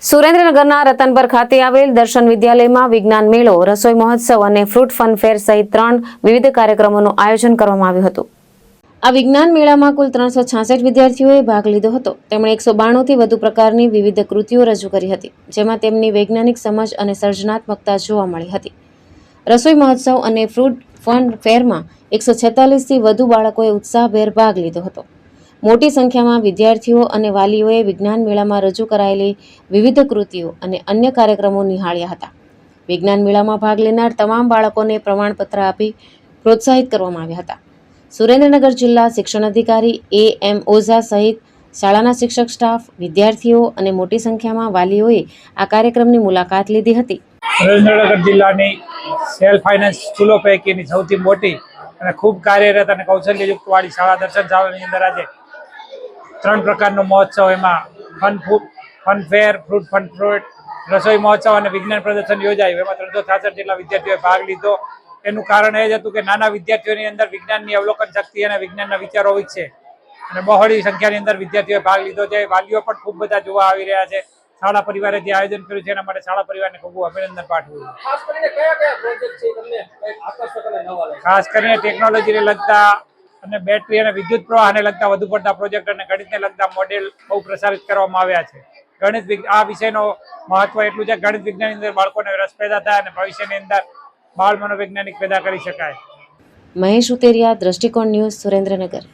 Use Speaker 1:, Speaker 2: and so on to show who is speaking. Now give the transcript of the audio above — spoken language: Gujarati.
Speaker 1: સુરેન્દ્રનગરના રતનપર ખાતે આવેલ દર્શન વિદ્યાલયમાં વિજ્ઞાન મેળો, રસોઈ મહોત્સવ અને ફ્રૂટ ફન ફેર સહિત 3 વિવિધ કાર્યક્રમોનું આયોજન કરવામાં આવ્યું હતું। આ વિજ્ઞાન મેળામાં કુલ 366 વિદ્યાર્થીઓએ ભાગ લીધો હતો। તેમણે 192 થી વધુ પ્રકારની વિવિધ કૃતિઓ રજૂ કરી હતી, જેમાં તેમની વૈજ્ઞાનિક સમજ અને સર્જનાત્મકતા જોવા મળી હતી। રસોઈ મહોત્સવ અને ફ્રૂટ ફન ફેરમાં 146 થી વધુ બાળકોએ ઉત્સાહભેર ભાગ લીધો હતો। મોટી સંખ્યામાં વિદ્યાર્થીઓ અને વાલીઓએ વિજ્ઞાન મેળામાં રજૂ કરાયેલી વિવિધ કૃતિઓ અને અન્ય કાર્યક્રમો નિહાળ્યા હતા। વિજ્ઞાન મેળામાં ભાગ લેનાર તમામ બાળકોને પ્રમાણપત્ર આપી પ્રોત્સાહિત કરવામાં આવ્યા હતા। સુરેન્દ્રનગર જિલ્લા શિક્ષણ અધિકારી A.M. ઓઝા સહિત શાળાના શિક્ષક સ્ટાફ, વિદ્યાર્થીઓ અને મોટી સંખ્યામાં વાલીઓએ આ કાર્યક્રમની મુલાકાત લીધી હતી।
Speaker 2: સુરેન્દ્રનગર જિલ્લાની સેલ્ફ ફાઇનાન્સ સ્કૂલો પૈકીની સૌથી મોટી અને ખૂબ કાર્યરત અને કૌશલ્યયુક્ત વાળી શાળા દર્શન શાળાની અંદર આજે 3 પ્રકારનો મહોત્સવ, એમાં fun fair, fruit fun fruit, રસોઈ મહોત્સવ અને વિજ્ઞાન પ્રદર્શન યોજાયું। એમાં 366 જેટલા વિદ્યાર્થીઓએ ભાગ લીધો। એનું કારણ એ જ હતું કે નાના વિદ્યાર્થીઓની અંદર વિજ્ઞાનની અવલોકન શક્તિ અને વિજ્ઞાનના વિચારો વિકસે અને બહોળી સંખ્યાની અંદર વિદ્યાર્થીઓએ ભાગ લીધો છે। વાલીઓ પણ ખૂબ બધા જોવા આવી રહ્યા છે। શાળા પરિવારે જે આયોજન કર્યું છે એના માટે શાળા પરિવારને ખૂબ અભિનંદન પાઠવું। ખાસ કરીને ટેકનોલોજીને લગતા અને બેટરી અને વિદ્યુત પ્રવાહને લગતા વધુ પડતા પ્રોજેક્ટ અને ગણિતને લગતા મોડેલ બહુ પ્રસારિત કરવામાં આવ્યા છે। આ વિષયનો મહત્વ એટલું છે, ગણિત વિજ્ઞાનની અંદર બાળકોને રસ પેદા થાય અને ભવિષ્યની અંદર બાળ મનોવૈજ્ઞાનિક પેદા કરી શકાય।
Speaker 1: મહેશ ઉતેરિયા, દ્રષ્ટિકોણ ન્યૂઝ, સુરેન્દ્રનગર।